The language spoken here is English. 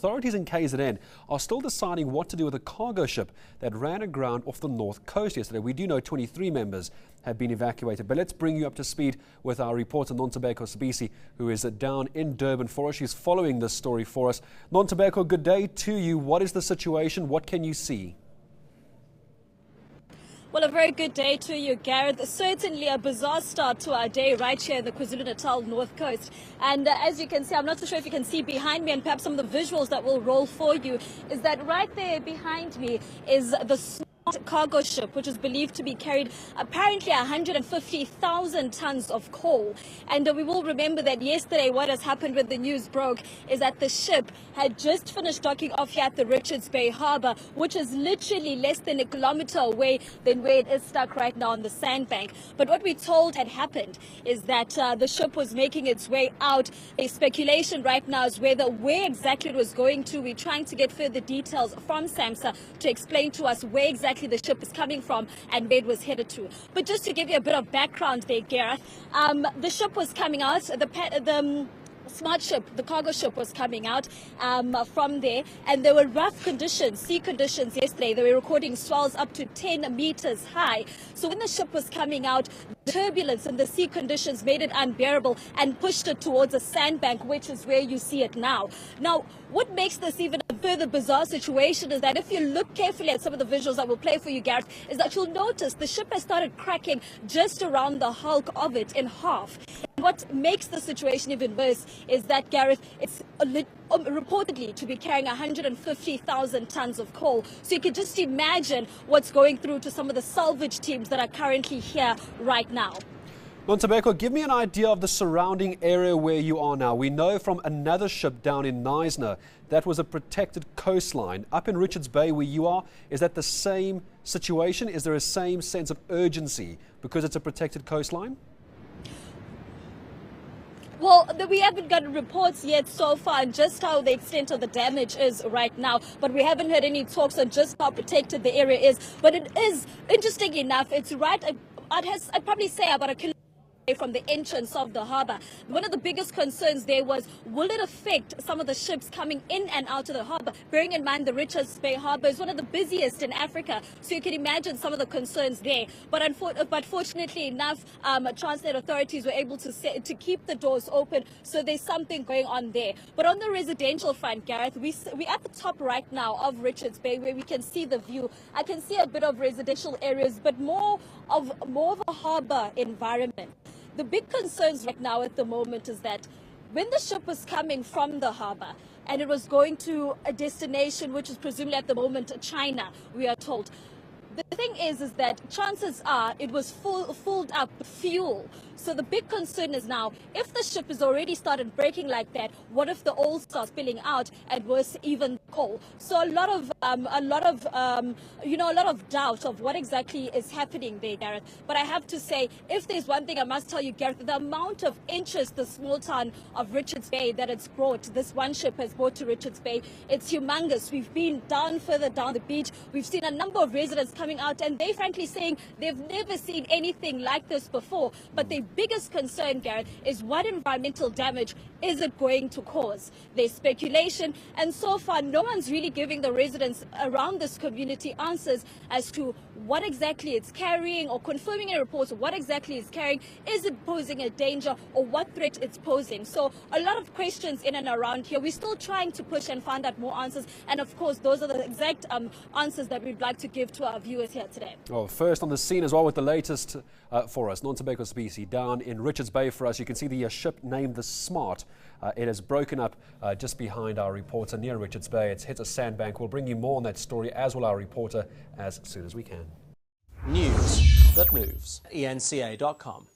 authorities in KZN are still deciding what to do with a cargo ship that ran aground off the north coast yesterday. We do know 23 members have been evacuated, but let's bring you up to speed with our reporter Nontobeko Sibisi, who is down in Durban for us. She's following this story for us. Nontobeko, good day to you. What is the situation? What can you see? Well, a very good day to you, Gareth. Certainly a bizarre start to our day right here in the KwaZulu-Natal North Coast. And as you can see, I'm not so sure if you can see behind me, and perhaps some of the visuals that will roll for you, is that right there behind me is the cargo ship, which is believed to be carried apparently 150,000 tons of coal. And we will remember that yesterday what has happened when the news broke is that the ship had just finished docking off here at the Richards Bay Harbour, which is literally less than a kilometre away than where it is stuck right now on the sandbank. But what we're told had happened is that the ship was making its way out. A speculation right now is where exactly it was going to. We're trying to get further details from SAMSA to explain to us where exactly the ship is coming from and where it was headed to. But just to give you a bit of background there, Gareth, the ship was coming out, the smart ship, the cargo ship was coming out from there, and there were rough conditions, sea conditions yesterday. They were recording swells up to 10 meters high. So when the ship was coming out, the turbulence and the sea conditions made it unbearable and pushed it towards a sandbank, which is where you see it now. Now, what makes this even a further bizarre situation is that if you look carefully at some of the visuals that we'll play for you, Gareth, is that you'll notice the ship has started cracking just around the hulk of it in half. And what makes the situation even worse is that, Gareth, it's reportedly to be carrying 150,000 tons of coal. So you can just imagine what's going through to some of the salvage teams that are currently here right now. Nontobeko, give me an idea of the surrounding area where you are now. We know from another ship down in Knysna that was a protected coastline. Up in Richards Bay where you are, is that the same situation? Is there a same sense of urgency because it's a protected coastline? Well, we haven't gotten reports yet so far on just how the extent of the damage is right now, but we haven't heard any talks on just how protected the area is. But it is, interesting enough, it's right, I'd probably say about a kilometre from the entrance of the harbour. One of the biggest concerns there was, will it affect some of the ships coming in and out of the harbour? Bearing in mind the Richards Bay Harbour is one of the busiest in Africa, so you can imagine some of the concerns there. But fortunately enough, Transnet authorities were able to keep the doors open, so there's something going on there. But on the residential front, Gareth, we're at the top right now of Richards Bay where we can see the view. I can see a bit of residential areas, but more of a harbour environment. The big concerns right now at the moment is that when the ship was coming from the harbour and it was going to a destination which is presumably at the moment China, we are told. The thing is that chances are it was filled up with fuel. So the big concern is now, if the ship has already started breaking like that, what if the oil starts spilling out and worse, even coal? So a lot of doubt of what exactly is happening there, Gareth. But I have to say, if there's one thing I must tell you, Gareth, the amount of interest the small town of Richards Bay that it's brought, this one ship has brought to Richards Bay, it's humongous. We've been further down the beach. We've seen a number of residents coming out, and they frankly saying they've never seen anything like this before. But their biggest concern, Gareth, is what environmental damage is it going to cause? There's speculation, and so far no one's really giving the residents around this community answers as to what exactly it's carrying, or confirming a report of what exactly it's carrying. Is it posing a danger, or what threat it's posing? So a lot of questions in and around here. We're still trying to push and find out more answers, and of course those are the exact answers that we'd like to give to our viewers here today. Well, first on the scene as well with the latest for us, Nontobeko Sibisi down in Richards Bay for us. You can see the ship named the Smart. It has broken up just behind our reporter near Richards Bay. It's hit a sandbank. We'll bring you more on that story, as will our reporter, as soon as we can. News that moves. eNCA.com.